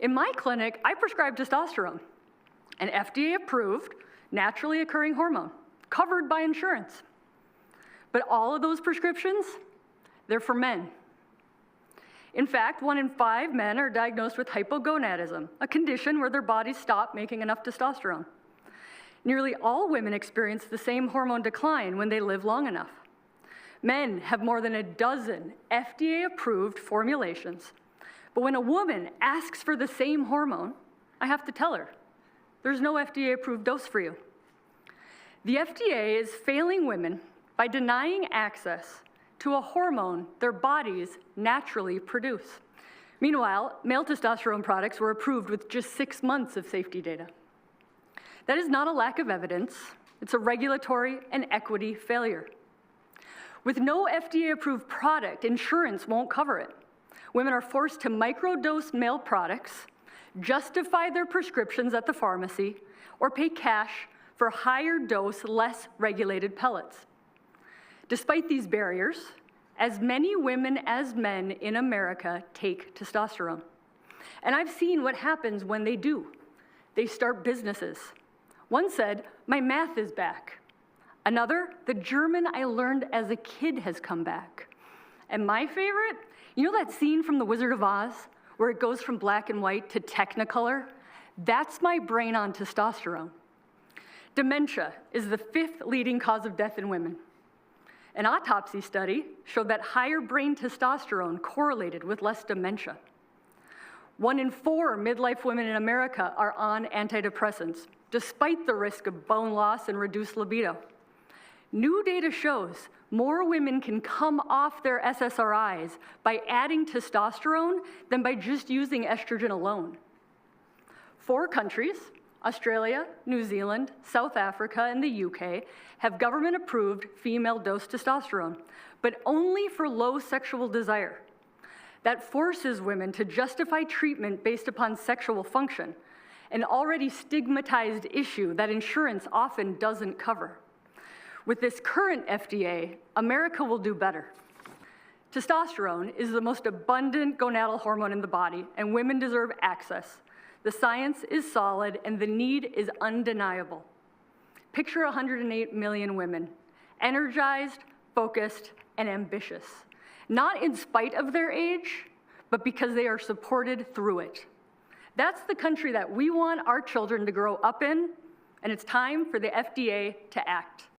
In my clinic, I prescribe testosterone, an FDA-approved, naturally occurring hormone, covered by insurance. But all of those prescriptions, they're for men. In fact, 1 in 5 men are diagnosed with hypogonadism, a condition where their bodies stop making enough testosterone. Nearly all women experience the same hormone decline when they live long enough. Men have more than a dozen FDA-approved formulations, but when a woman asks for the same hormone, I have to tell her, there's no FDA-approved dose for you. The FDA is failing women by denying access to a hormone their bodies naturally produce. Meanwhile, male testosterone products were approved with just 6 months of safety data. That is not a lack of evidence, it's a regulatory and equity failure. With no FDA-approved product, insurance won't cover it. Women are forced to microdose male products, justify their prescriptions at the pharmacy, or pay cash for higher dose, less regulated pellets. Despite these barriers, as many women as men in America take testosterone. And I've seen what happens when they do. They start businesses. One said, "My math is back." Another, "The German I learned as a kid has come back." And my favorite, you know that scene from The Wizard of Oz where it goes from black and white to Technicolor? That's my brain on testosterone. Dementia is the 5th leading cause of death in women. An autopsy study showed that higher brain testosterone correlated with less dementia. 1 in 4 midlife women in America are on antidepressants, despite the risk of bone loss and reduced libido. New data shows more women can come off their SSRIs by adding testosterone than by just using estrogen alone. 4 countries, Australia, New Zealand, South Africa, and the UK, have government-approved female-dose testosterone, but only for low sexual desire. That forces women to justify treatment based upon sexual function, an already stigmatized issue that insurance often doesn't cover. With this current FDA, America will do better. Testosterone is the most abundant gonadal hormone in the body, and women deserve access. The science is solid, and the need is undeniable. Picture 108 million women, energized, focused, and ambitious, not in spite of their age, but because they are supported through it. That's the country that we want our children to grow up in, and it's time for the FDA to act.